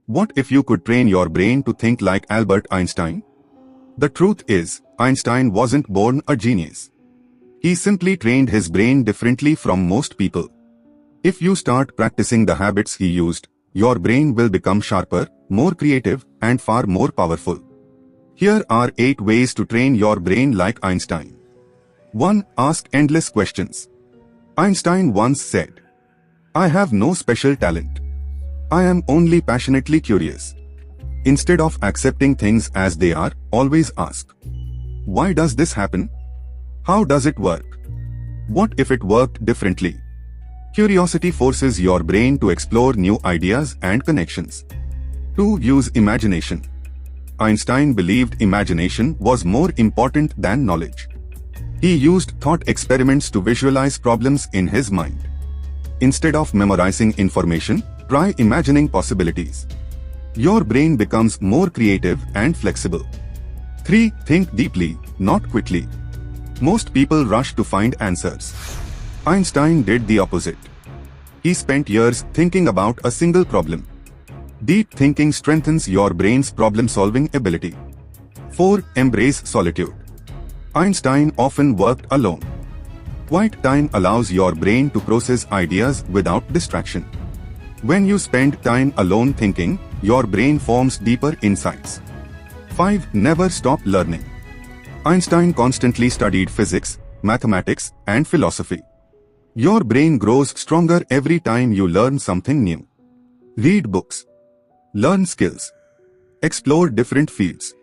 What if you could train your brain to think like Albert Einstein? The truth is, Einstein wasn't born a genius. He simply trained his brain differently from most people. If you start practicing the habits he used, your brain will become sharper, more creative, and far more powerful. Here are 8 ways to train your brain like Einstein. 1. Ask endless questions. Einstein once said, "I have no special talent. I am only passionately curious." Instead of accepting things as they are, always ask, why does this happen? How does it work? What if it worked differently? Curiosity forces your brain to explore new ideas and connections. 2. Use imagination. Einstein believed imagination was more important than knowledge. He used thought experiments to visualize problems in his mind. Instead of memorizing information, try imagining possibilities. Your brain becomes more creative and flexible. 3. Think deeply, not quickly. Most people rush to find answers. Einstein did the opposite. He spent years thinking about a single problem. Deep thinking strengthens your brain's problem-solving ability. 4. Embrace solitude. Einstein often worked alone. Quiet time allows your brain to process ideas without distraction. When you spend time alone thinking, your brain forms deeper insights. 5. Never stop learning. Einstein constantly studied physics, mathematics, and philosophy. Your brain grows stronger every time you learn something new. Read books. Learn skills. Explore different fields.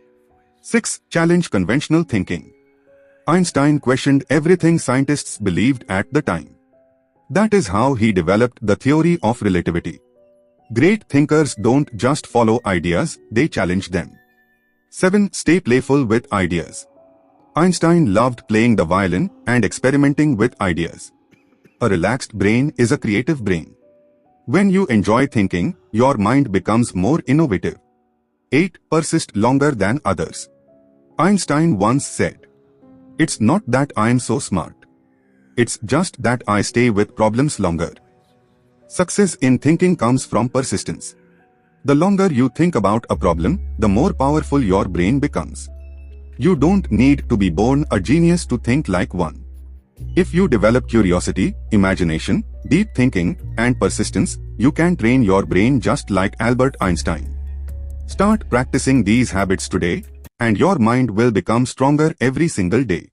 6. Challenge conventional thinking. Einstein questioned everything scientists believed at the time. That is how he developed the theory of relativity. Great thinkers don't just follow ideas, they challenge them. 7. Stay playful with ideas. Einstein loved playing the violin and experimenting with ideas. A relaxed brain is a creative brain. When you enjoy thinking, your mind becomes more innovative. 8. Persist longer than others. Einstein once said, "It's not that I'm so smart. It's just that I stay with problems longer." Success in thinking comes from persistence. The longer you think about a problem, the more powerful your brain becomes. You don't need to be born a genius to think like one. If you develop curiosity, imagination, deep thinking, and persistence, you can train your brain just like Albert Einstein. Start practicing these habits today, and your mind will become stronger every single day.